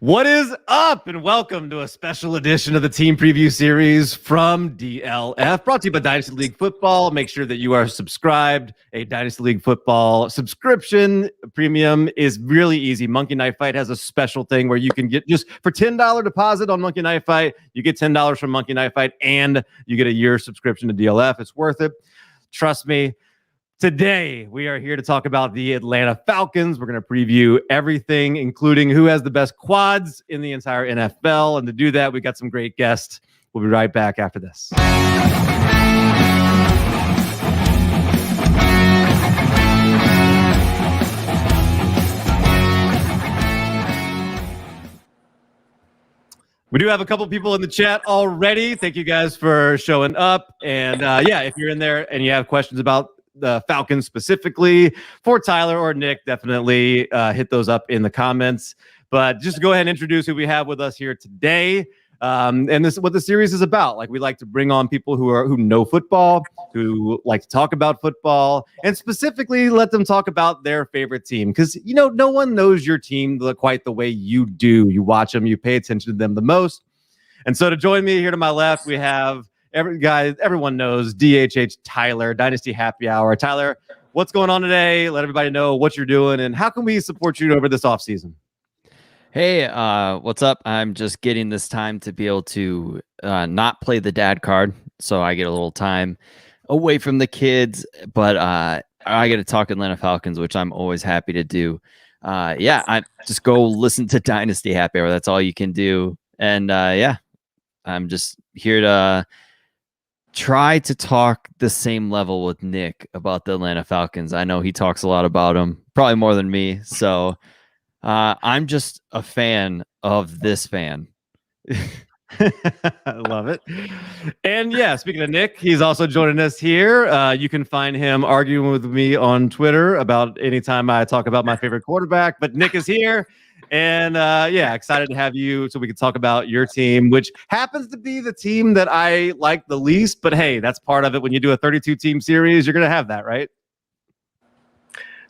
What is up, and welcome to a special edition of the Team Preview Series from DLF, brought to you by Dynasty League Football. Make sure that you are subscribed. A Dynasty League Football subscription premium is really easy. Monkey Knife Fight has a special thing where you can get just for $10 deposit on Monkey Knife Fight, you get $10 from Monkey Knife Fight, and you get a year subscription to DLF. It's worth it. Trust me. Today, we are here to talk about the Atlanta Falcons. We're going to preview everything, including who has the best quads in the entire NFL. And to do that, we've got some great guests. We'll be right back after this. We do have a couple people in the chat already. Thank you guys for showing up. And yeah, if you're in there and you have questions about the Falcons specifically for Tyler or Nick, definitely hit those up in the comments. But just go ahead and introduce who we have with us here today. And this is what the series is about. Like, we like to bring on people who know football, who like to talk about football, and specifically let them talk about their favorite team. Because, you know, no one knows your team quite the way you do. You watch them, you pay attention to them the most. And so to join me here to my left, we have everyone knows DHH Tyler, Dynasty Happy Hour. Tyler, what's going on today? Let everybody know what you're doing and how can we support you over this offseason? Hey, what's up? I'm just getting this time to be able to not play the dad card, so I get a little time away from the kids, but I get to talk Atlanta Falcons, which I'm always happy to do. Yeah, I just go listen to Dynasty Happy Hour. That's all you can do. And yeah, I'm just here to try to talk the same level with Nick about the Atlanta Falcons. I know he talks a lot about them, probably more than me. So I'm just a fan of this fan. I love it. And yeah, speaking of Nick, he's also joining us here. You can find him arguing with me on Twitter about anytime I talk about my favorite quarterback. But Nick is here. And yeah, excited to have you so we can talk about your team, which happens to be the team that I like the least. But hey, that's part of it. When you do a 32-team series, you're going to have that, right?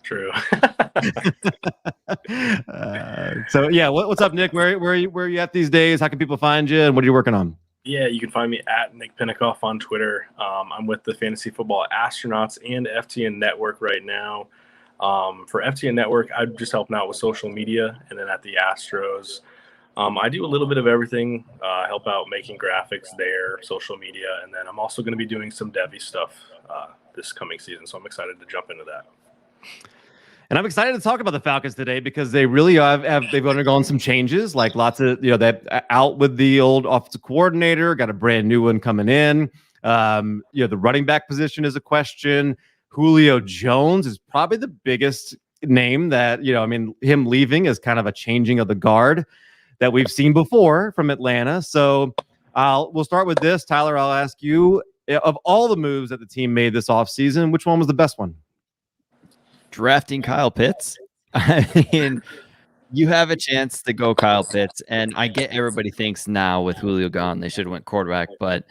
True. So yeah, what's up, Nick? Where are you at these days? How can people find you, and what are you working on? Yeah, you can find me at Nick Pinnakoff on Twitter. I'm with the Fantasy Football Astronauts and FTN Network right now. For FTN Network, I'm just helping out with social media, and then at the Astros, I do a little bit of everything. Help out making graphics there, social media, and then I'm also going to be doing some Devy stuff this coming season. So I'm excited to jump into that. And I'm excited to talk about the Falcons today because they really they've undergone some changes, like lots of, that out with the old offensive coordinator, got a brand new one coming in. The running back position is a question. Julio Jones is probably the biggest name that, him leaving is kind of a changing of the guard that we've seen before from Atlanta. So we'll start with this. Tyler, I'll ask you, of all the moves that the team made this offseason, which one was the best one? Drafting Kyle Pitts. I mean, you have a chance to go Kyle Pitts, and I get everybody thinks now with Julio gone they should have went quarterback, but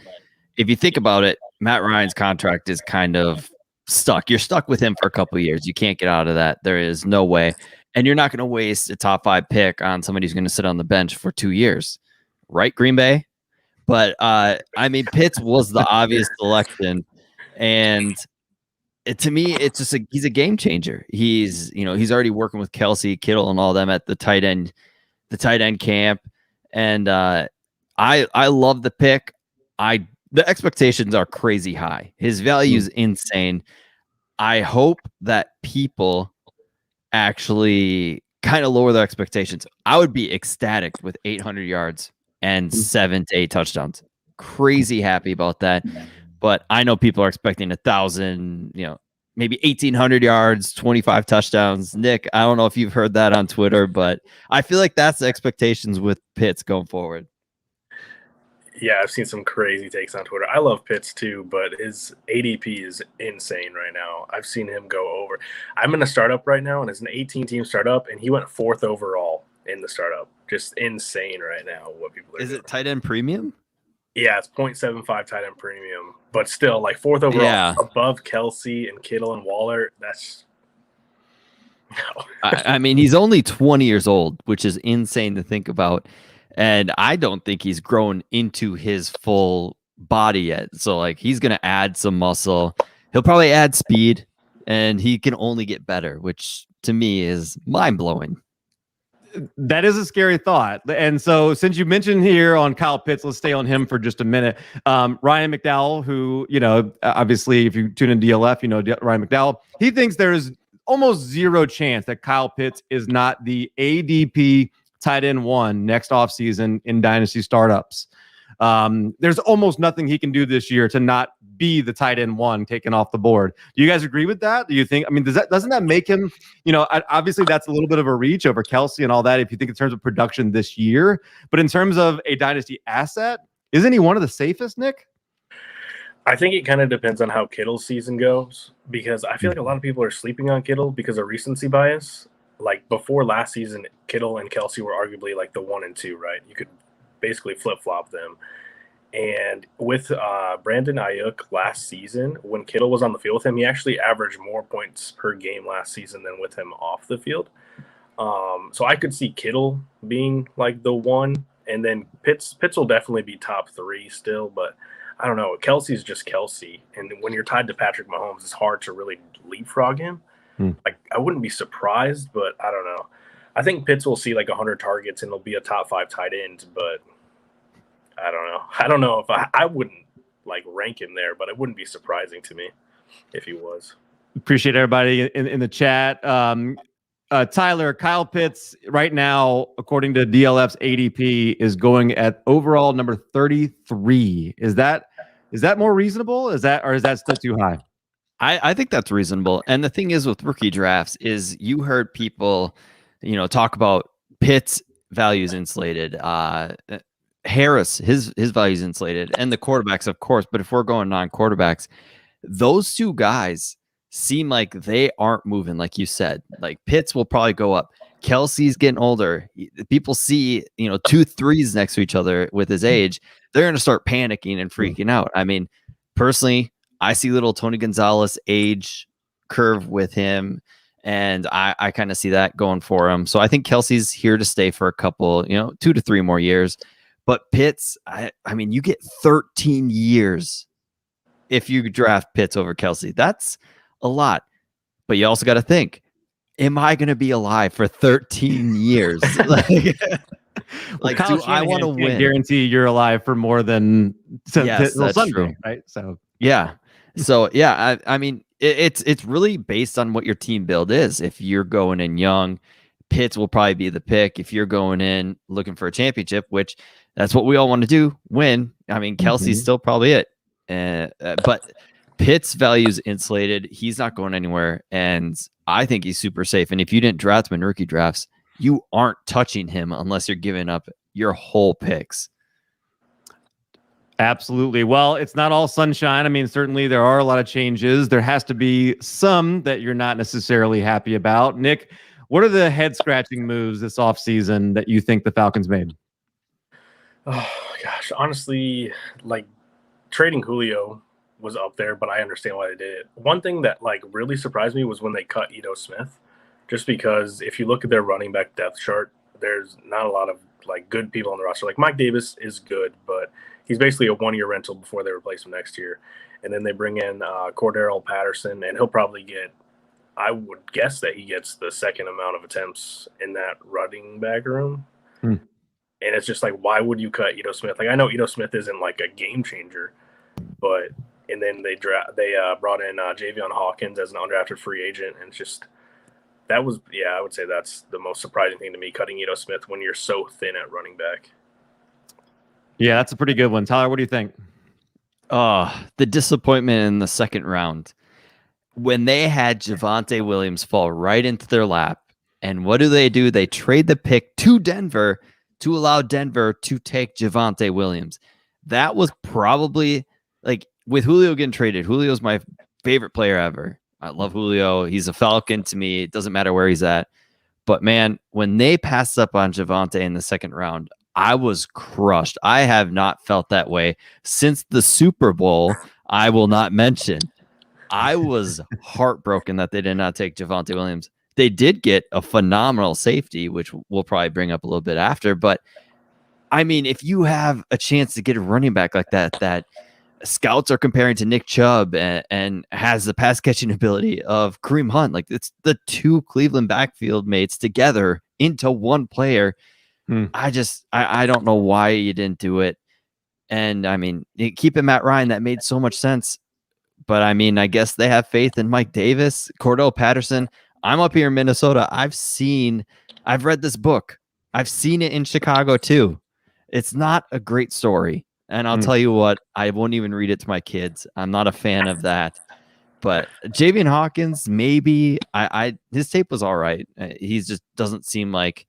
if you think about it, Matt Ryan's contract is kind of stuck. You're stuck with him for a couple of years. You can't get out of that. There is no way, and you're not going to waste a top 5 pick on somebody who's going to sit on the bench for 2 years, right, Green Bay? But I mean, Pitts was the obvious selection, and to me, it's just he's a game changer. He's already working with Kelsey, Kittle, and all them at the tight end camp. And I love the pick. The expectations are crazy high. His value is insane. I hope that people actually kind of lower their expectations. I would be ecstatic with 800 yards and 7 to 8 touchdowns. Crazy happy about that. But I know people are expecting 1,000, maybe 1,800 yards, 25 touchdowns. Nick, I don't know if you've heard that on Twitter, but I feel like that's the expectations with Pitts going forward. Yeah, I've seen some crazy takes on Twitter. I love Pitts too, but his ADP is insane right now. I've seen him go over. I'm in a startup right now, and it's an 18-team startup, and he went 4th overall in the startup. Just insane right now what people are doing. Is it tight end premium? Yeah, it's 0.75 tight end premium, but still, like 4th overall, above Kelsey and Kittle and Waller. That's I mean, he's only 20 years old, which is insane to think about. And I don't think he's grown into his full body yet. So, like, he's going to add some muscle. He'll probably add speed, and he can only get better, which to me is mind-blowing. That is a scary thought. And so since you mentioned here on Kyle Pitts, let's stay on him for just a minute. Ryan McDowell, who, obviously if you tune in DLF, Ryan McDowell, he thinks there's almost zero chance that Kyle Pitts is not the ADP tight end 1 next offseason in dynasty startups. There's almost nothing he can do this year to not be the tight end 1 taken off the board. Do you guys agree with that? Do you think, doesn't that make him, obviously that's a little bit of a reach over Kelsey and all that if you think in terms of production this year, but in terms of a dynasty asset, isn't he one of the safest, Nick? I think it kind of depends on how Kittle's season goes, because I feel like a lot of people are sleeping on Kittle because of recency bias. Like before last season, Kittle and Kelsey were arguably like the 1 and 2, right? You could basically flip-flop them. And with Brandon Ayuk last season, when Kittle was on the field with him, he actually averaged more points per game last season than with him off the field. So I could see Kittle being like the 1, and then Pitts will definitely be top 3 still, but I don't know. Kelsey's just Kelsey, and when you're tied to Patrick Mahomes, it's hard to really leapfrog him. Like, I wouldn't be surprised, but I don't know. I think Pitts will see like 100 targets and he'll be a top 5 tight end, but I don't know. I don't know if I wouldn't like rank him there, but it wouldn't be surprising to me if he was. Appreciate everybody in the chat. Tyler, Kyle Pitts right now, according to DLF's ADP, is going at overall number 33. Is that more reasonable? Is that still too high? I think that's reasonable. And the thing is with rookie drafts is you heard people, talk about Pitts values insulated, Harris, his values insulated, and the quarterbacks, of course. But if we're going non-quarterbacks, those 2 guys seem like they aren't moving, like you said. Like Pitts will probably go up. Kelsey's getting older. People see, 2 3s next to each other with his age. They're going to start panicking and freaking out. I mean, personally, I see little Tony Gonzalez age curve with him, and I kind of see that going for him. So I think Kelsey's here to stay for a couple, 2 to 3 more years. But Pitts, I mean, you get 13 years if you draft Pitts over Kelsey. That's a lot. But you also got to think, am I going to be alive for 13 years? Do I want to win? Guarantee you're alive for more than that's Sunday, true. right? So yeah. So yeah, I mean, it's really based on what your team build is. If you're going in young, Pitts will probably be the pick. If you're going in looking for a championship, which that's what we all want to do, win. I mean, Kelsey's still probably it. But Pitts value's insulated. He's not going anywhere. And I think he's super safe. And if you didn't draft him in rookie drafts, you aren't touching him unless you're giving up your whole picks. Absolutely. Well, it's not all sunshine. I mean, certainly there are a lot of changes. There has to be some that you're not necessarily happy about. Nick, what are the head-scratching moves this offseason that you think the Falcons made? Oh, gosh. Honestly, like, trading Julio was up there, but I understand why they did it. One thing that, like, really surprised me was when they cut Ito Smith, just because if you look at their running back depth chart, there's not a lot of, like, good people on the roster. Like, Mike Davis is good, but he's basically a 1-year rental before they replace him next year. And then they bring in Cordarrelle Patterson, and he'll probably get, I would guess that he gets the second amount of attempts in that running back room. And it's just like, why would you cut Ito Smith? Like, I know Ito Smith isn't like a game changer, but and then they brought in Javion Hawkins as an undrafted free agent, and it's just I would say that's the most surprising thing to me, cutting Ito Smith when you're so thin at running back. Yeah, that's a pretty good one. Tyler, what do you think? The disappointment in the second round. When they had Javonte Williams fall right into their lap, and what do? They trade the pick to Denver to allow Denver to take Javonte Williams. That was probably, like, with Julio getting traded, Julio's my favorite player ever. I love Julio. He's a Falcon to me. It doesn't matter where he's at. But, man, when they passed up on Javonte in the second round, I was crushed. I have not felt that way since the Super Bowl. I will not mention. I was heartbroken that they did not take Javonte Williams. they did get a phenomenal safety, which we'll probably bring up a little bit after. But I mean, if you have a chance to get a running back like that scouts are comparing to Nick Chubb and has the pass catching ability of Kareem Hunt, like it's the two Cleveland backfield mates together into one player. I don't know why you didn't do it. And I mean, keeping Matt Ryan, that made so much sense. But I mean, I guess they have faith in Mike Davis, Cordell Patterson. I'm up here in Minnesota. I've read this book. I've seen it in Chicago too. It's not a great story. And I'll tell you what, I won't even read it to my kids. I'm not a fan of that. But Javian Hawkins, maybe his tape was all right. He just doesn't seem like,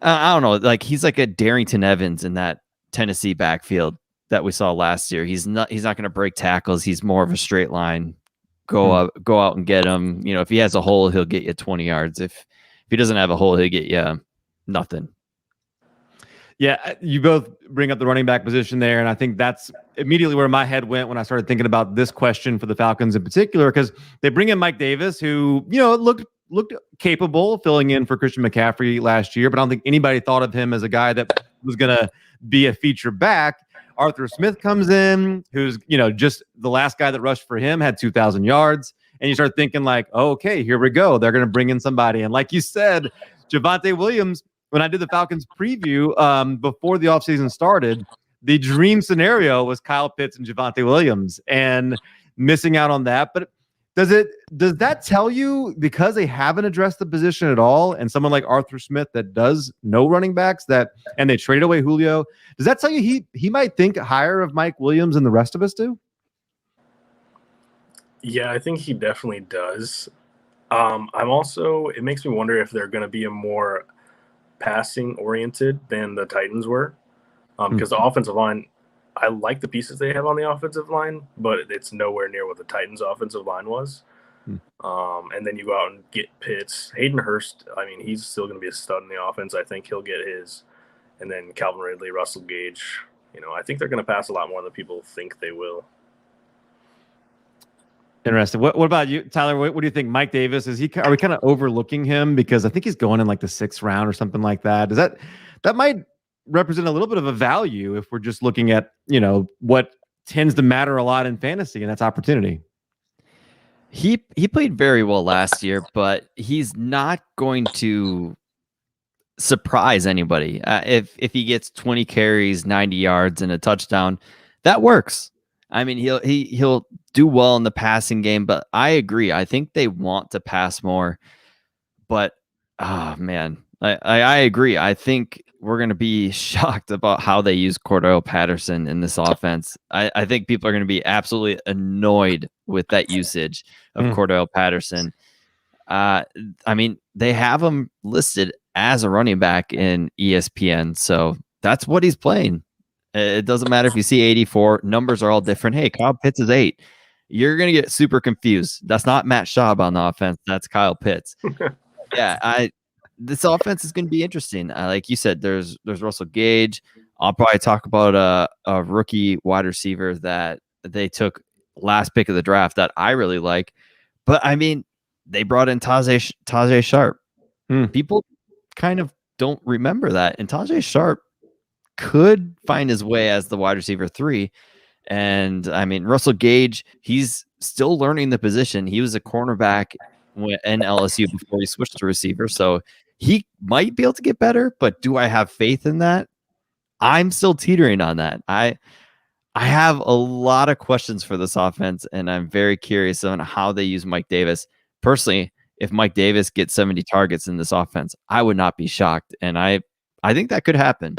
I don't know, like he's like a Darrington Evans in that Tennessee backfield that we saw last year. He's not going to break tackles. He's more of a straight line. Go out and get him. You know, if he has a hole, he'll get you 20 yards. If he doesn't have a hole, he'll get you nothing. Yeah, you both bring up the running back position there, and I think that's immediately where my head went when I started thinking about this question for the Falcons in particular, because they bring in Mike Davis, who, you know, looked capable of filling in for Christian McCaffrey last year, but I don't think anybody thought of him as a guy that was going to be a feature back. Arthur Smith comes in, who's, you know, just the last guy that rushed for him had 2,000 yards, and you start thinking like, oh, okay, here we go. They're going to bring in somebody, and like you said, Javonte Williams. When I did the Falcons preview before the offseason started, the dream scenario was Kyle Pitts and Javonte Williams, and missing out on that. But does that tell you, because they haven't addressed the position at all, and someone like Arthur Smith that does no running backs, and they traded away Julio, does that tell you he might think higher of Mike Williams and the rest of us do? Yeah, I think he definitely does. It makes me wonder if they're going to be a more passing oriented than the Titans were, because the offensive line, I like the pieces they have on the offensive line, but it's nowhere near what the Titans offensive line was. And then you go out and get Pitts. Hayden Hurst, I mean, he's still going to be a stud in the offense. I think he'll get his. And then Calvin Ridley, Russell Gage, you know, I think they're going to pass a lot more than people think they will. Interesting. What about you, Tyler? What do you think? Mike Davis, are we kind of overlooking him, because I think he's going in like the 6th round or something like that? Does that might represent a little bit of a value if we're just looking at, you know, what tends to matter a lot in fantasy, and that's opportunity. He played very well last year, but he's not going to surprise anybody. If he gets 20 carries, 90 yards, and a touchdown, that works. I mean, he'll do well in the passing game, but I agree. I think they want to pass more. But man, I agree. I think we're going to be shocked about how they use Cordell Patterson in this offense. I think people are going to be absolutely annoyed with that usage of Cordell Patterson. I mean, they have him listed as a running back in ESPN, so that's what he's playing. It doesn't matter if you see 84. Numbers are all different. Hey, Kyle Pitts is 8. You're going to get super confused. That's not Matt Schaub on the offense. That's Kyle Pitts. Yeah, this offense is going to be interesting. Like you said, there's Russell Gage. I'll probably talk about a rookie wide receiver that they took last pick of the draft that I really like. But, I mean, they brought in Tajay Sharp. People kind of don't remember that. And Tajay Sharp could find his way as the wide receiver 3. And I mean, Russell Gage, he's still learning the position. He was a cornerback in LSU before he switched to receiver. So he might be able to get better, but do I have faith in that? I'm still teetering on that. I have a lot of questions for this offense, and I'm very curious on how they use Mike Davis. Personally, if Mike Davis gets 70 targets in this offense, I would not be shocked. And I think that could happen.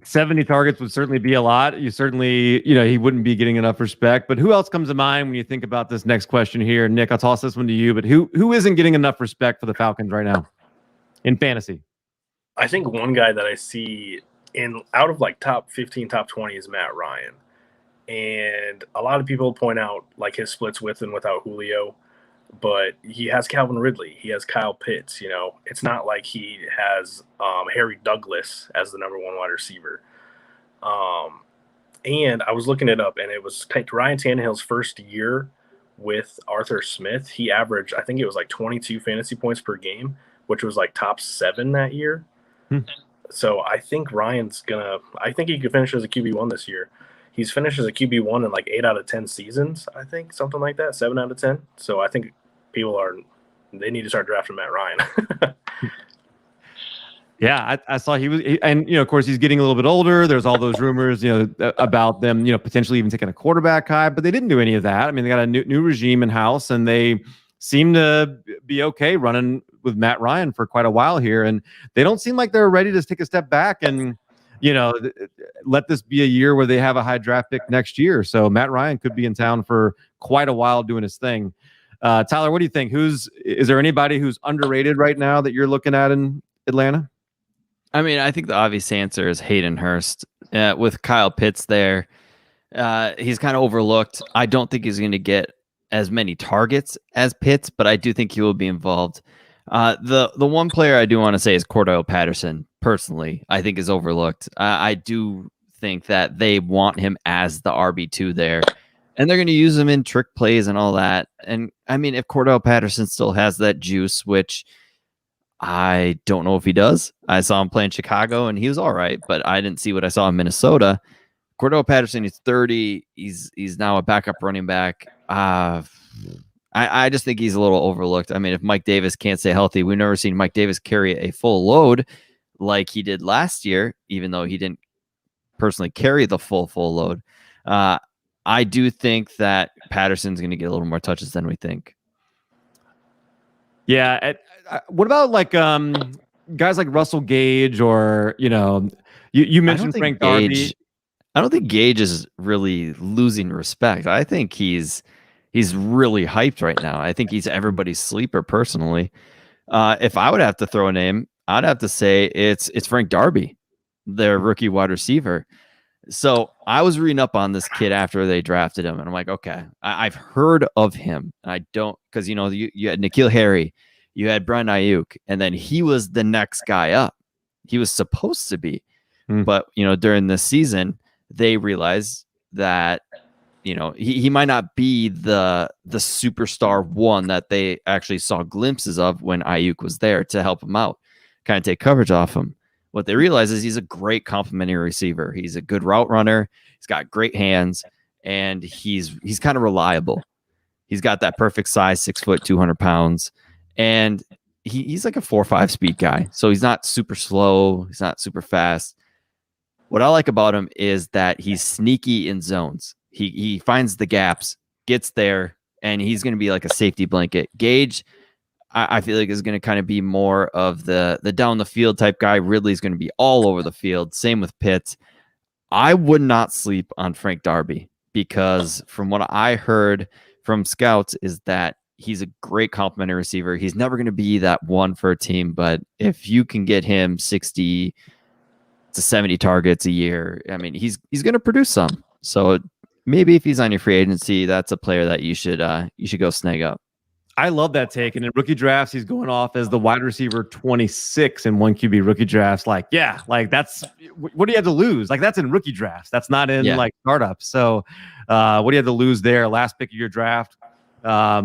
70 targets would certainly be a lot. You certainly, you know, he wouldn't be getting enough respect. But who else comes to mind when you think about this next question here? Nick, I'll toss this one to you. But who isn't getting enough respect for the Falcons right now in fantasy? I think one guy that I see out of like top 15, top 20 is Matt Ryan. And a lot of people point out like his splits with and without Julio. But he has Calvin Ridley. He has Kyle Pitts. You know, it's not like he has Harry Douglas as the number 1 wide receiver. And I was looking it up, and it was Ryan Tannehill's first year with Arthur Smith, he averaged, I think it was like 22 fantasy points per game, which was like top 7 that year. So I think I think he could finish as a QB1 this year. He's finished as a QB1 in like 8 out of 10 seasons, I think, something like that, 7 out of 10. So I think they need to start drafting Matt Ryan. Yeah, I saw and of course he's getting a little bit older. There's all those rumors, about them, potentially even taking a quarterback high, but they didn't do any of that. I mean, they got a new regime in house, and they seem to be okay running with Matt Ryan for quite a while here, and they don't seem like they're ready to take a step back and let this be a year where they have a high draft pick next year. So Matt Ryan could be in town for quite a while doing his thing. Tyler, what do you think? Is there anybody who's underrated right now that you're looking at in Atlanta? I mean, I think the obvious answer is Hayden Hurst. With Kyle Pitts there, he's kind of overlooked. I don't think he's going to get as many targets as Pitts, but I do think he will be involved. The one player I do want to say is Cordell Patterson. Personally, I think is overlooked. I do think that they want him as the RB2 there, and they're going to use him in trick plays and all that. And I mean, if Cordell Patterson still has that juice, which I don't know if he does. I saw him play in Chicago, and he was all right, but I didn't see what I saw in Minnesota. Cordell Patterson, he's 30. He's now a backup running back. I just think he's a little overlooked. I mean, if Mike Davis can't stay healthy, we've never seen Mike Davis carry a full load like he did last year, even though he didn't personally carry the full load. I do think that Patterson's going to get a little more touches than we think. Yeah. What about guys like Russell Gage, or you mentioned Frank Darby? I don't think Gage is really losing respect. I think he's really hyped right now. I think he's everybody's sleeper personally. If I would have to throw a name, I'd have to say it's Frank Darby, their rookie wide receiver. So I was reading up on this kid after they drafted him, and I'm like, okay, I've heard of him. And I don't, because you had N'Keal Harry, you had Brian Ayuk, and then he was the next guy up. He was supposed to be, but during this season, they realized that he might not be the superstar one that they actually saw glimpses of when Ayuk was there to help him out, kind of take coverage off him. What they realize is he's a great complementary receiver. He's a good route runner. He's got great hands, and he's kind of reliable. He's got that perfect size, 6 foot, 200 pounds, and he's like a 4.5 speed guy. So he's not super slow. He's not super fast. What I like about him is that he's sneaky in zones. He finds the gaps, gets there, and he's going to be like a safety blanket. Gage, I feel like is going to kind of be more of the down the field type guy. Ridley's going to be all over the field. Same with Pitts. I would not sleep on Frank Darby, because from what I heard from scouts is that he's a great complementary receiver. He's never going to be that one for a team, but if you can get him 60 to 70 targets a year, I mean, he's going to produce some. So maybe if he's on your free agency, that's a player that you should go snag up. I love that take. And in rookie drafts, he's going off as the wide receiver 26 in 1QB rookie drafts. That's what do you have to lose? That's in rookie drafts. That's not in startups. So what do you have to lose there? Last pick of your draft. I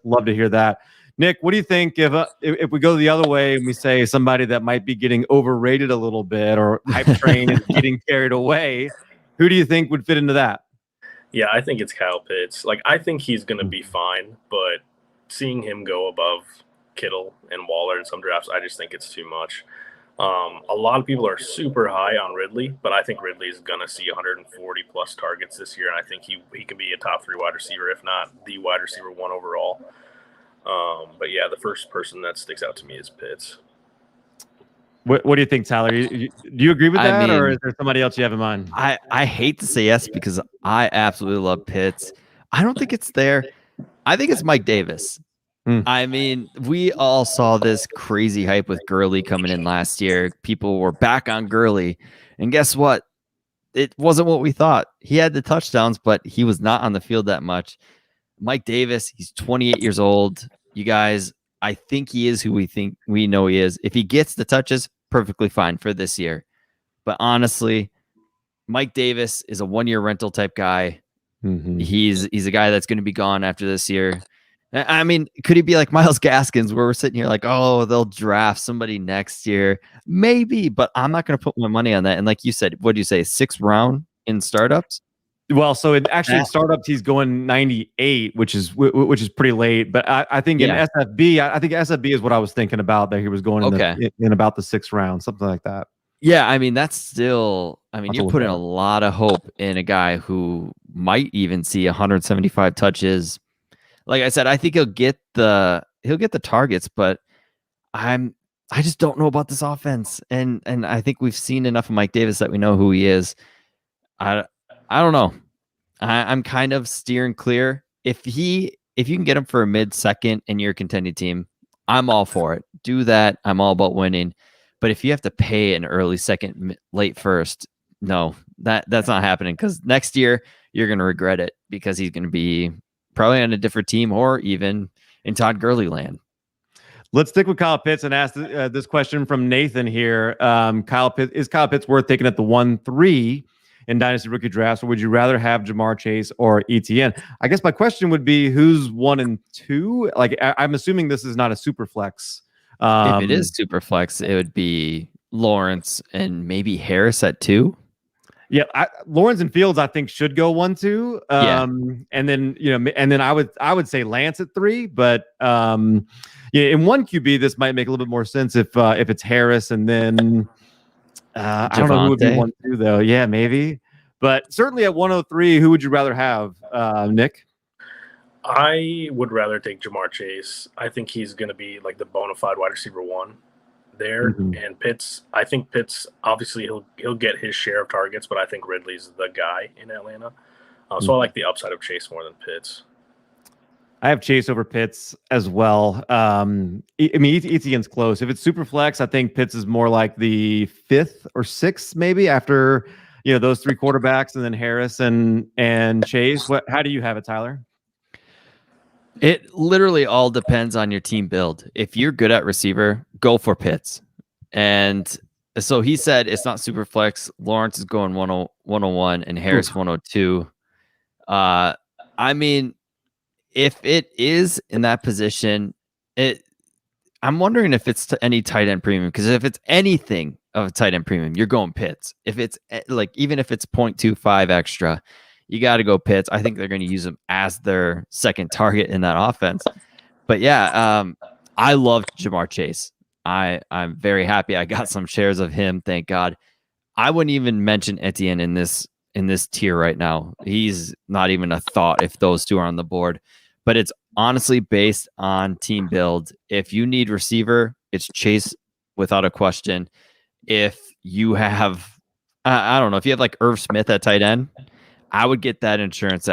love to hear that. Nick, what do you think if we go the other way and we say somebody that might be getting overrated a little bit, or hype train and getting carried away? Who do you think would fit into that? Yeah, I think it's Kyle Pitts. I think he's going to be fine, but seeing him go above Kittle and Waller in some drafts, I just think it's too much. A lot of people are super high on Ridley, but I think Ridley is going to see 140 plus targets this year, and I think he can be a top 3 wide receiver, if not the wide receiver 1 overall. But yeah, the first person that sticks out to me is Pitts. What do you think, Tyler? Do you agree with that, or is there somebody else you have in mind? I hate to say yes, because I absolutely love Pitts. I don't think it's there. I think it's Mike Davis. I mean, we all saw this crazy hype with Gurley coming in last year. People were back on Gurley, and guess what? It wasn't what we thought. He had the touchdowns, but he was not on the field that much. Mike Davis, he's 28 years old. You guys, I think he is who we know he is. If he gets the touches, perfectly fine for this year. But honestly, Mike Davis is a 1-year rental type guy. He's a guy that's going to be gone after this year. I mean, could he be like Myles Gaskins, where we're sitting here like, oh, they'll draft somebody next year? Maybe, but I'm not going to put my money on that. And like you said, what do you say, 6th round in startups? Well, so in startups, he's going 98, which is pretty late. But I think in SFB, I think SFB is what I was thinking about, that he was going in about the 6th round, something like that. Yeah, I mean, that's still, I mean, you put in a lot of hope in a guy who might even see 175 touches. Like I said, I think he'll get the targets, but I just don't know about this offense. And I think we've seen enough of Mike Davis that we know who he is. I don't know. I'm kind of steering clear. If you can get him for a mid-second and you're a contending team, I'm all for it. Do that. I'm all about winning. But if you have to pay an early second, late first, no, that's not happening, because next year you're going to regret it, because he's going to be probably on a different team or even in Todd Gurley land. Let's stick with Kyle Pitts and ask this question from Nathan here. Kyle Pitts worth taking at the 1-3 in Dynasty rookie drafts, or would you rather have Jamar Chase or ETN? I guess my question would be, who's 1 and 2? Like, I'm assuming this is not a super flex. If it is super flex, it would be Lawrence and maybe Harris at 2. Yeah, Lawrence and Fields, I think, should go 1-2. And then I would say Lance at 3. But in one QB, this might make a little bit more sense if it's Harris, and then I don't know who would be 1-2 though. Yeah, maybe. But certainly at 103, who would you rather have, Nick? I would rather take Jamar Chase. I think he's going to be like the bona fide wide receiver 1 there. And Pitts, I think Pitts, obviously he'll get his share of targets, but I think Ridley's the guy in Atlanta. So I like the upside of Chase more than Pitts. I have Chase over Pitts as well. I mean, Etienne's close. If it's super flex, I think Pitts is more like the 5th or 6th, maybe, after those 3 quarterbacks, and then Harris and Chase. How do you have it, Tyler? It literally all depends on your team build. If you're good at receiver, go for Pitts. And so he said it's not super flex. Lawrence is going 101 and Harris 102. I mean, if it is in that position, I'm wondering if it's any tight end premium, because if it's anything of a tight end premium, you're going Pitts. If it's like, even if it's 0.25 extra, you got to go Pitts. I think they're going to use him as their second target in that offense. But yeah, I love Jamar Chase. I'm very happy I got some shares of him. Thank God. I wouldn't even mention Etienne in this tier right now. He's not even a thought if those 2 are on the board. But it's honestly based on team build. If you need receiver, it's Chase without a question. If you have, I don't know, if you have like Irv Smith at tight end, I would get that insurance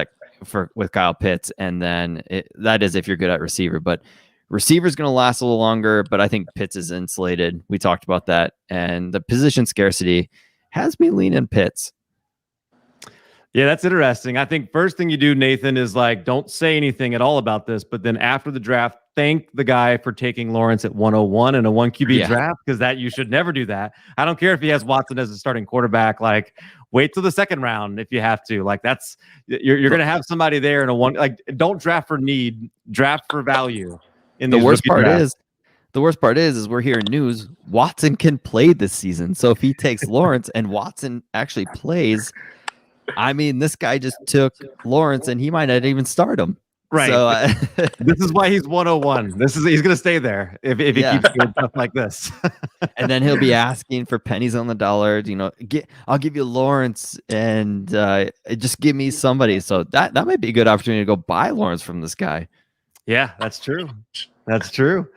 with Kyle Pitts, and then that is if you're good at receiver. But receiver is going to last a little longer, but I think Pitts is insulated. We talked about that, and the position scarcity has me leaning Pitts. Yeah, that's interesting. I think first thing you do, Nathan, is like, don't say anything at all about this, but then after the draft, thank the guy for taking Lawrence at 101 in a 1 QB draft, because you should never do that. I don't care if he has Watson as a starting quarterback. Like, wait till the 2nd round if you have to. Like, that's you're going to have somebody there in a 1. Like, don't draft for need, draft for value. The worst part is we're hearing news Watson can play this season. So if he takes Lawrence and Watson actually plays, I mean, this guy just took Lawrence and he might not even start him. Right. So, this is why he's 101. He's going to stay there if he keeps doing stuff like this. And then he'll be asking for pennies on the dollar. I'll give you Lawrence and just give me somebody. So that might be a good opportunity to go buy Lawrence from this guy. Yeah, that's true. That's true.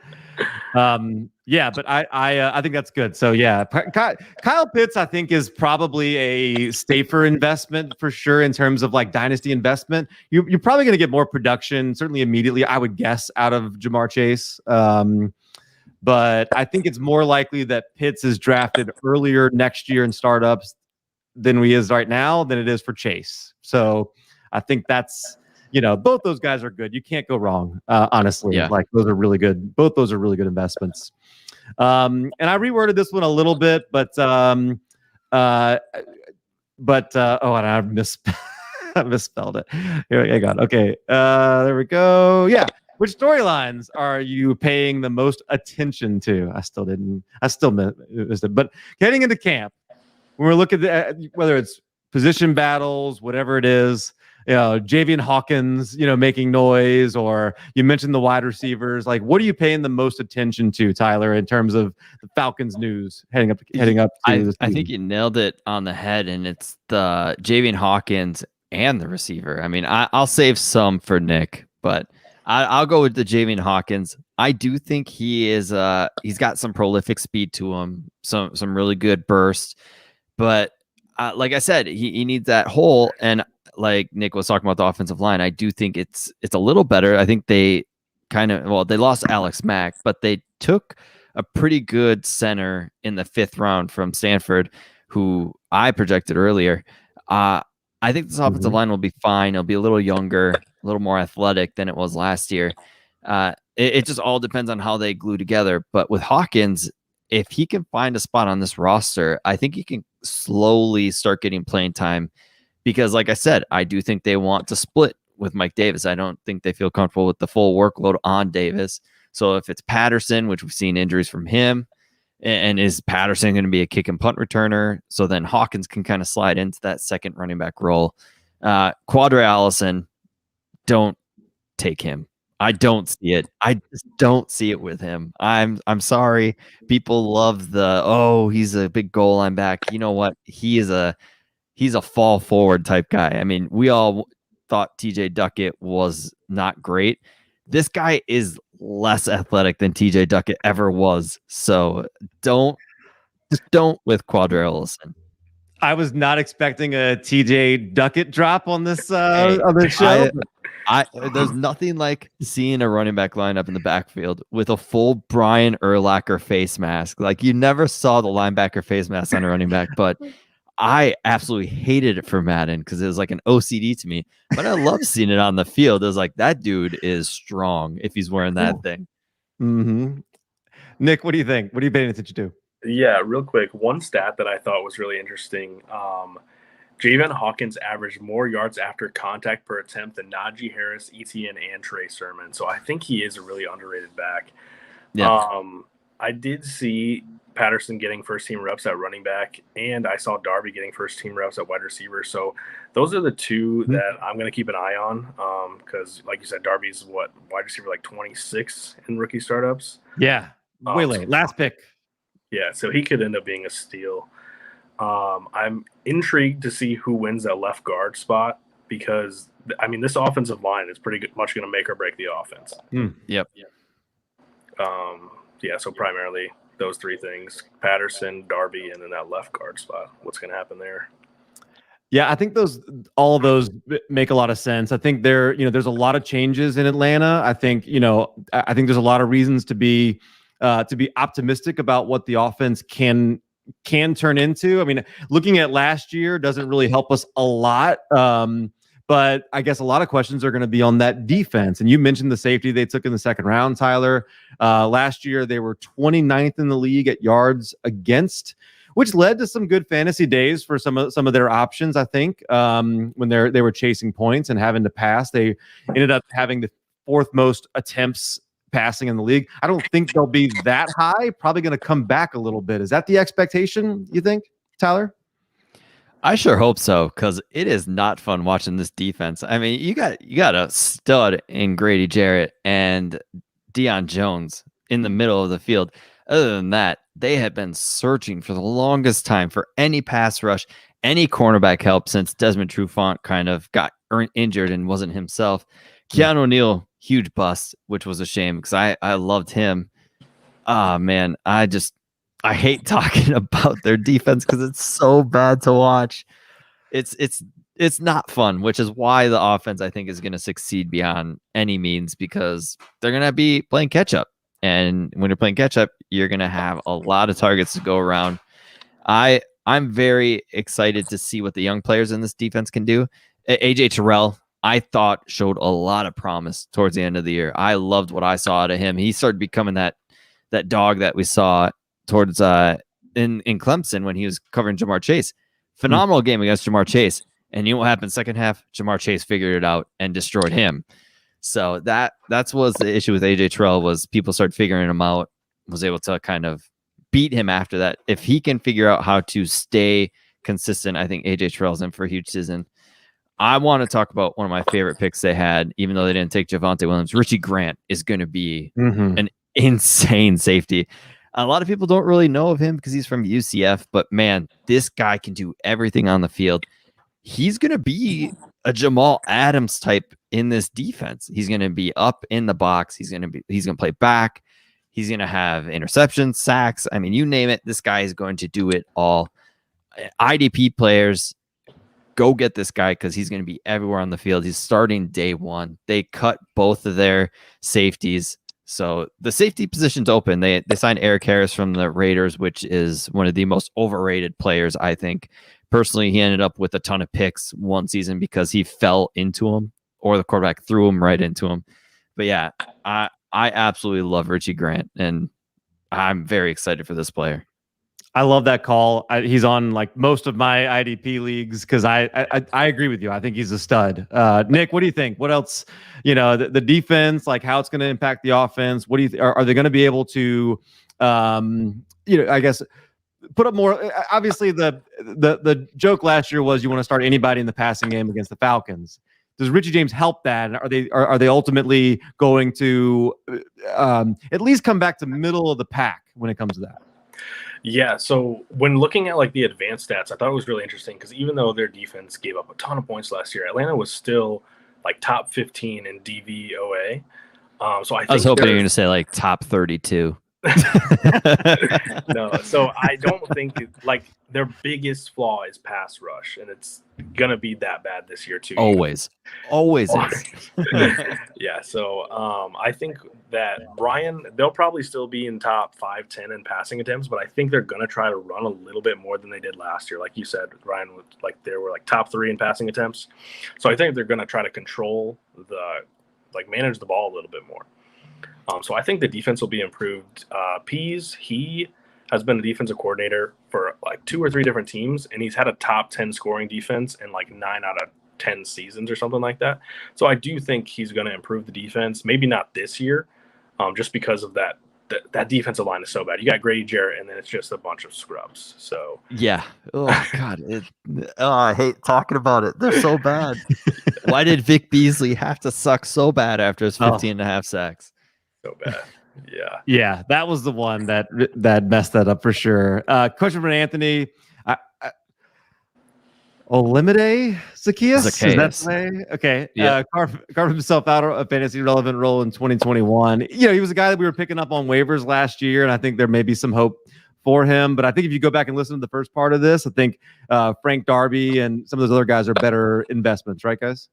Yeah, but I think that's good. So yeah, Kyle Pitts, I think, is probably a safer investment for sure in terms of like dynasty investment. You're probably going to get more production, certainly immediately, I would guess, out of Jamar Chase. But I think it's more likely that Pitts is drafted earlier next year in startups than he is right now than it is for Chase. So I think that's, both those guys are good. You can't go wrong, honestly. Yeah. Like, those are really good. Both those are really good investments. And I reworded this one a little bit, but and I I misspelled it. Here, I got it. Okay. There we go. Yeah. Which storylines are you paying the most attention to? I still missed it. But heading into camp, when we're looking at whether it's position battles, whatever it is, Javian Hawkins, making noise, or you mentioned the wide receivers. Like, what are you paying the most attention to, Tyler, in terms of the Falcons news heading up to I think you nailed it on the head, and it's the Javian Hawkins and the receiver. I mean, I'll save some for Nick, but I'll go with the Javian Hawkins. I do think he's got some prolific speed to him, some really good burst, but like I said, he needs that hole. And like Nick was talking about the offensive line, I do think it's a little better. I think they they lost Alex Mack, but they took a pretty good center in the 5th round from Stanford, who I projected earlier. I think this offensive line will be fine. It'll be a little younger, a little more athletic than it was last year. It just all depends on how they glue together. But with Hawkins, if he can find a spot on this roster, I think he can slowly start getting playing time, because like I said, I do think they want to split with Mike Davis. I don't think they feel comfortable with the full workload on Davis. So if it's Patterson, which we've seen injuries from him, and is Patterson going to be a kick and punt returner? So then Hawkins can kind of slide into that second running back role. Quadre Allison, don't take him. I don't see it. I just don't see it with him. I'm sorry. People love he's a big goal line back. You know what? He's a fall forward type guy. I mean, we all thought TJ Duckett was not great. This guy is less athletic than TJ Duckett ever was. So don't with Quadre Allison. I was not expecting a TJ Duckett drop on this show. There's nothing like seeing a running back lineup in the backfield with a full Brian Urlacher face mask. Like, you never saw the linebacker face mask on a running back, but I absolutely hated it for Madden because it was like an OCD to me. But I love seeing it on the field. It was like, that dude is strong if he's wearing that thing. Mm-hmm. Nick, what do you think? What are you paying attention to? Yeah, real quick, one stat that I thought was really interesting. Javian Hawkins averaged more yards after contact per attempt than Najee Harris, Etienne, and Trey Sermon. So I think he is a really underrated back. Yeah. I did see Patterson getting first-team reps at running back, and I saw Darby getting first-team reps at wide receiver. So those are the two that I'm going to keep an eye on because, like you said, Darby's wide receiver like 26 in rookie startups. Yeah, way late. Last pick. Yeah, so he could end up being a steal. I'm intrigued to see who wins that left guard spot because, I mean, this offensive line is pretty much going to make or break the offense. Yep. Yeah, so primarily those three things: Patterson, Darby, and then that left guard spot. What's going to happen there? Yeah, I think all of those make a lot of sense. I think there's a lot of changes in Atlanta. I think there's a lot of reasons to be optimistic about what the offense can turn into. I mean, looking at last year doesn't really help us a lot. But I guess a lot of questions are going to be on that defense. And you mentioned the safety they took in the second round, Tyler. Last year, they were 29th in the league at yards against, which led to some good fantasy days for some of their options, I think, when they were chasing points and having to pass. They ended up having the 4th most attempts passing in the league. I don't think they'll be that high. Probably going to come back a little bit. Is that the expectation, you think, Tyler? I sure hope so, because it is not fun watching this defense. I mean, you got a stud in Grady Jarrett and Deion Jones in the middle of the field. Other than that, they have been searching for the longest time for any pass rush, any cornerback help since Desmond Trufant kind of got injured and wasn't himself. Keanu O'Neal, huge bust, which was a shame because I loved him. Man, I hate talking about their defense because it's so bad to watch. It's not fun, which is why the offense, I think, is going to succeed beyond any means because they're going to be playing catch up. And when you're playing catch up, you're going to have a lot of targets to go around. I'm very excited to see what the young players in this defense can do. AJ Terrell, I thought, showed a lot of promise towards the end of the year. I loved what I saw out of him. He started becoming that dog that we saw towards in Clemson when he was covering Jamar Chase. Phenomenal game against Jamar Chase. And you know what happened second half? Jamar Chase figured it out and destroyed him. So that's was the issue with AJ Terrell, was people started figuring him out, was able to kind of beat him after that. If he can figure out how to stay consistent, I think AJ Terrell's in for a huge season. I want to talk about one of my favorite picks they had, even though they didn't take Javonte Williams. Richie Grant is going to be an insane safety. A lot of people don't really know of him because he's from UCF, but man, this guy can do everything on the field. He's going to be a Jamal Adams type in this defense. He's going to be up in the box. He's going to play back. He's going to have interceptions, sacks. I mean, you name it, this guy is going to do it all. IDP players, go get this guy because he's going to be everywhere on the field. He's starting day one. They cut both of their safeties, so the safety position's open. They signed Eric Harris from the Raiders, which is one of the most overrated players, I think. Personally, he ended up with a ton of picks one season because he fell into him, or the quarterback threw him right into him. But yeah, I absolutely love Richie Grant, and I'm very excited for this player. I love that call. He's on like most of my IDP leagues because I agree with you. I think he's a stud. Nick, what do you think? What else? The defense, like how it's going to impact the offense. What do you are they going to be able to, I guess, put up more? Obviously, the joke last year was you want to start anybody in the passing game against the Falcons. Does Richie James help that? Are they ultimately going to at least come back to middle of the pack when it comes to that? Yeah, so when looking at like the advanced stats, I thought it was really interesting because even though their defense gave up a ton of points last year, Atlanta was still like top 15 in DVOA. So I was hoping you were going to say like top 32. No, so I don't think like their biggest flaw is pass rush, and it's gonna be that bad this year too. Always is. Yeah, so I think that they'll probably still be in top 5-10 in passing attempts, but I think they're gonna try to run a little bit more than they did last year. Like you said, Ryan, they were like top 3 in passing attempts, so I think they're gonna try to manage the ball a little bit more. So I think the defense will be improved. Pease, he has been a defensive coordinator for like 2 or 3 different teams, and he's had a top 10 scoring defense in like 9 out of 10 seasons or something like that. So I do think he's going to improve the defense. Maybe not this year, just because of that defensive line is so bad. You got Grady Jarrett, and then it's just a bunch of scrubs. So yeah. Oh God, I hate talking about it. They're so bad. Why did Vic Beasley have to suck so bad after his 15.5 sacks? So bad. Yeah, that was the one that messed that up for sure. Question from Anthony. Olamide Zaccheaus? Is that the way? Okay. Yeah. Carved himself out a fantasy relevant role in 2021. He was a guy that we were picking up on waivers last year, and I think there may be some hope for him. But I think if you go back and listen to the first part of this, I think Frank Darby and some of those other guys are better investments, right, guys?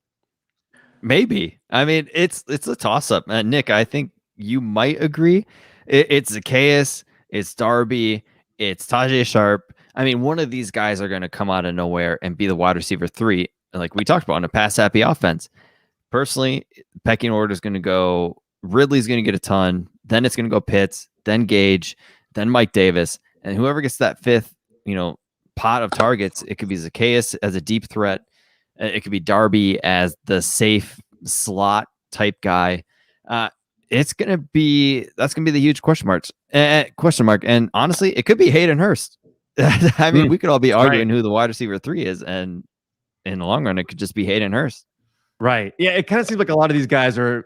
Maybe. I mean, it's a toss-up. Nick, I think you might agree. It's Zaccheaus, it's Darby, it's Tajay Sharp. I mean, one of these guys are going to come out of nowhere and be the wide receiver 3, like we talked about, in a pass-happy offense. Personally, pecking order is going to go, Ridley's going to get a ton, then it's going to go Pitts, then Gage, then Mike Davis, and whoever gets that 5th, pot of targets, it could be Zaccheaus as a deep threat, it could be Darby as the safe slot type guy. That's gonna be the huge question mark. And honestly, it could be Hayden Hurst. I mean, we could all be arguing who the wide receiver 3 is, and in the long run, it could just be Hayden Hurst. Right. Yeah, it kind of seems like a lot of these guys are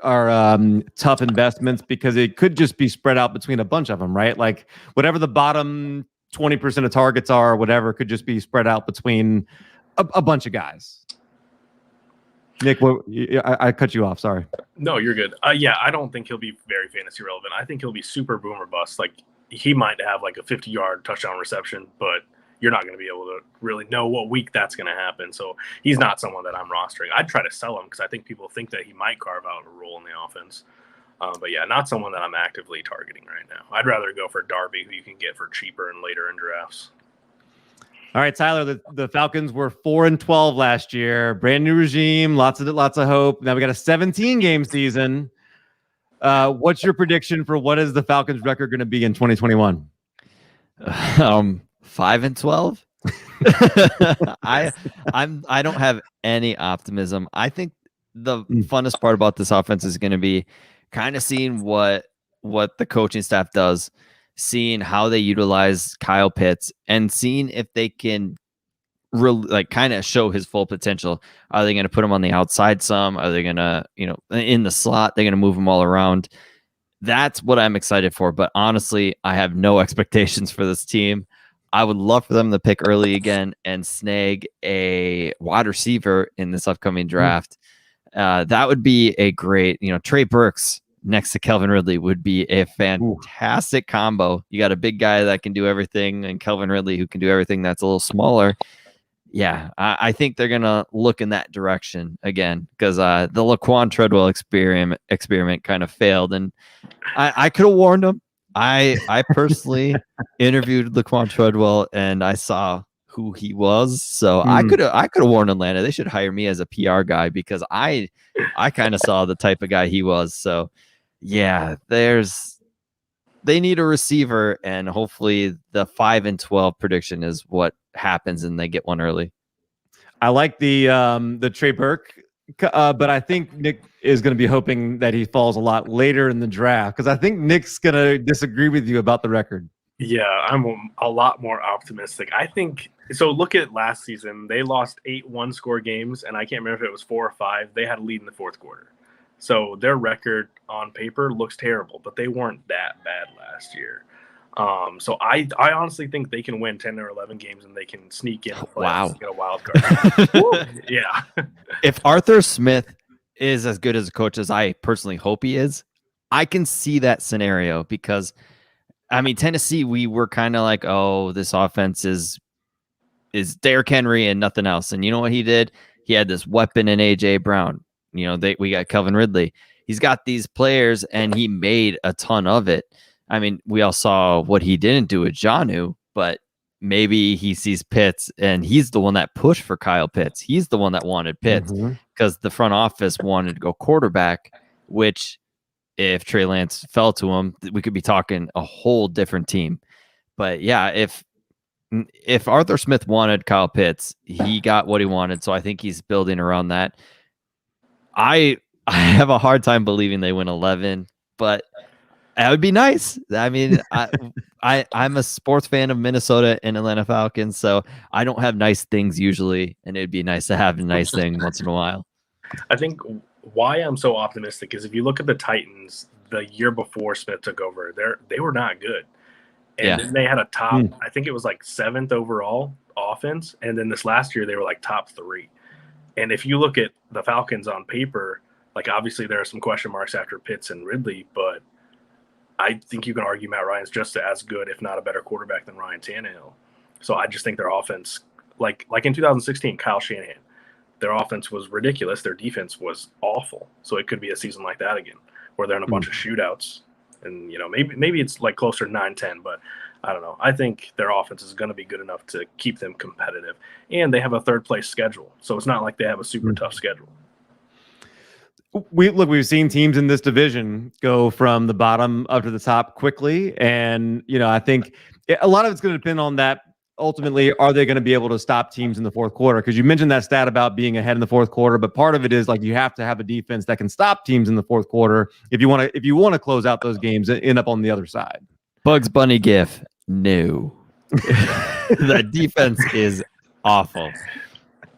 tough investments because it could just be spread out between a bunch of them, right? Like whatever the bottom 20% of targets are, or whatever, could just be spread out between a bunch of guys. Nick, I cut you off. Sorry. No, you're good. Yeah, I don't think he'll be very fantasy relevant. I think he'll be super boom or bust. Like he might have like a 50-yard touchdown reception, but you're not going to be able to really know what week that's going to happen. So he's not someone that I'm rostering. I'd try to sell him because I think people think that he might carve out a role in the offense. But yeah, not someone that I'm actively targeting right now. I'd rather go for Darby, who you can get for cheaper and later in drafts. All right, Tyler, the Falcons were 4-12 last year. Brand new regime, lots of hope. Now we got a 17-game season. What's your prediction for what is the Falcons record going to be in 2021? 5-12. I don't have any optimism. I think the funnest part about this offense is going to be kind of seeing what the coaching staff does, seeing how they utilize Kyle Pitts, and seeing if they can really like kind of show his full potential. Are they going to put him on the outside some? Are they going to, in the slot? They're going to move him all around. That's what I'm excited for. But honestly, I have no expectations for this team. I would love for them to pick early again and snag a wide receiver in this upcoming draft. That would be a great, Trey Burks next to Calvin Ridley would be a fantastic combo. You got a big guy that can do everything and Calvin Ridley who can do everything that's a little smaller. Yeah, I think they're going to look in that direction again because the Laquan Treadwell experiment kind of failed. And I could have warned them. I personally interviewed Laquan Treadwell and I saw who he was. So I could have warned Atlanta. They should hire me as a PR guy because I kind of saw the type of guy he was. So yeah, they need a receiver, and hopefully the 5-12 prediction is what happens and they get one early. I like the Trey Burke, but I think Nick is going to be hoping that he falls a lot later in the draft because I think Nick's going to disagree with you about the record. Yeah, I'm a lot more optimistic. I think so. Look at last season; they lost 8 one-score games, and I can't remember if it was 4 or 5. They had a lead in the fourth quarter, so their record on paper looks terrible, but they weren't that bad last year. So I honestly think they can win 10 or 11 games and they can sneak in. Wow, get a wild card. Yeah. If Arthur Smith is as good as a coach as I personally hope he is, I can see that scenario because, I mean, Tennessee, we were kind of like, oh, this offense is Derrick Henry and nothing else. And you know what he did? He had this weapon in A.J. Brown. We got Calvin Ridley. He's got these players, and he made a ton of it. I mean, we all saw what he didn't do with Jonnu, but maybe he sees Pitts, and he's the one that pushed for Kyle Pitts. He's the one that wanted Pitts because the front office wanted to go quarterback, which if Trey Lance fell to him, we could be talking a whole different team. But yeah, if Arthur Smith wanted Kyle Pitts, he got what he wanted. So I think he's building around that. I have a hard time believing they win 11, but that would be nice. I mean, I'm a sports fan of Minnesota and Atlanta Falcons, so I don't have nice things usually, and it'd be nice to have a nice thing once in a while. I think why I'm so optimistic is if you look at the Titans the year before Smith took over, they were not good. And then they had a top, I think it was like 7th overall offense, and then this last year they were like top 3. And if you look at the Falcons on paper, like obviously there are some question marks after Pitts and Ridley, but I think you can argue Matt Ryan's just as good, if not a better quarterback than Ryan Tannehill. So I just think their offense, like in 2016, Kyle Shanahan, their offense was ridiculous. Their defense was awful. So it could be a season like that again, where they're in a bunch of shootouts. And, maybe it's like closer to 9-10, but I don't know. I think their offense is going to be good enough to keep them competitive. And they have a 3rd-place schedule. So it's not like they have a super tough schedule. We've seen teams in this division go from the bottom up to the top quickly. And, I think a lot of it's going to depend on that. Ultimately, are they going to be able to stop teams in the fourth quarter? Because you mentioned that stat about being ahead in the fourth quarter, but part of it is like you have to have a defense that can stop teams in the fourth quarter if you want to close out those games and end up on the other side. Bugs Bunny gif. No. The defense is awful.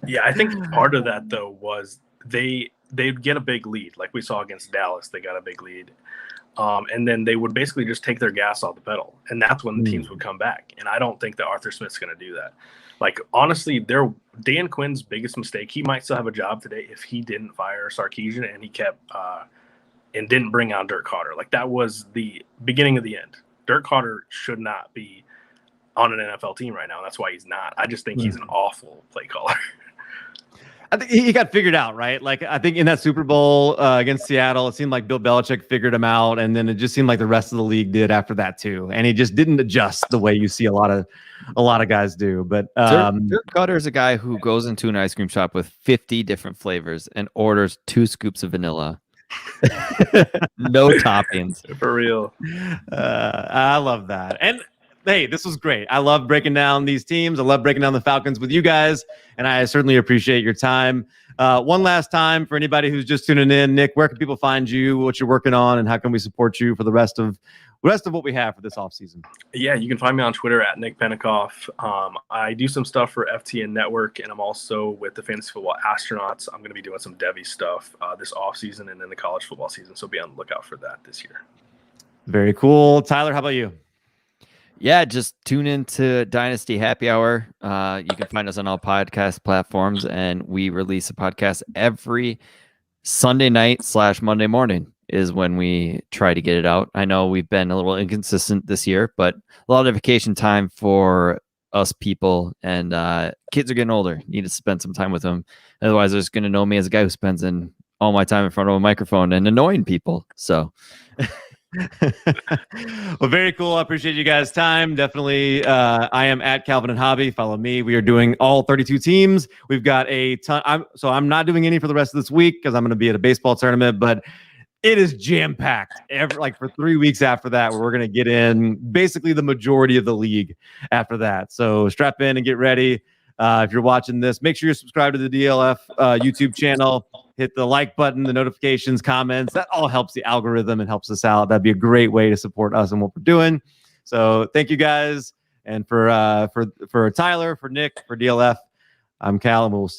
Yeah, I think part of that though was they'd get a big lead, like we saw against Dallas. They got a big lead, and then they would basically just take their gas off the pedal, and that's when the teams would come back. And I don't think that Arthur Smith's going to do that. Like honestly, Dan Quinn's biggest mistake. He might still have a job today if he didn't fire Sarkisian and he kept and didn't bring on Dirk Koetter. Like that was the beginning of the end. Dirk Koetter should not be on an NFL team right now. And that's why he's not. I just think he's an awful play caller. I think he got figured out, right? Like I think in that Super Bowl against Seattle, it seemed like Bill Belichick figured him out, and then it just seemed like the rest of the league did after that too. And he just didn't adjust the way you see a lot of guys do. But Dirk Koetter is a guy who goes into an ice cream shop with 50 different flavors and orders 2 scoops of vanilla. No toppings. For real. I love that. And hey, this was great. I love breaking down these teams. I love breaking down the Falcons with you guys, and I certainly appreciate your time. One last time for anybody who's just tuning in, Nick, where can people find you, what you're working on, and how can we support you for the rest of what we have for this offseason? Yeah, you can find me on Twitter at Nick Penikoff. I do some stuff for FTN Network, and I'm also with the Fantasy Football Astronauts. I'm going to be doing some Devy stuff this offseason and then the college football season, so be on the lookout for that this year. Very cool. Tyler, how about you? Yeah, just tune into Dynasty Happy Hour. You can find us on all podcast platforms, and we release a podcast every Sunday night / Monday morning is when we try to get it out. I know we've been a little inconsistent this year, but a lot of vacation time for us people, and kids are getting older. Need to spend some time with them. Otherwise, they're just going to know me as a guy who spends all my time in front of a microphone and annoying people. So... Well, very cool. I appreciate you guys' time. Definitely. I am at Calvin and Hobby. Follow me. We are doing all 32 teams. We've got a ton. I'm not doing any for the rest of this week because I'm going to be at a baseball tournament, but it is jam-packed like for 3 weeks after that, where we're going to get in basically the majority of the league after that. So strap in and get ready. If you're watching this, make sure you're subscribed to the DLF YouTube channel. Hit the like button, the notifications, comments. That all helps the algorithm and helps us out. That'd be a great way to support us and what we're doing. So thank you guys. And for Tyler, for Nick, for DLF, I'm Cal, and we'll see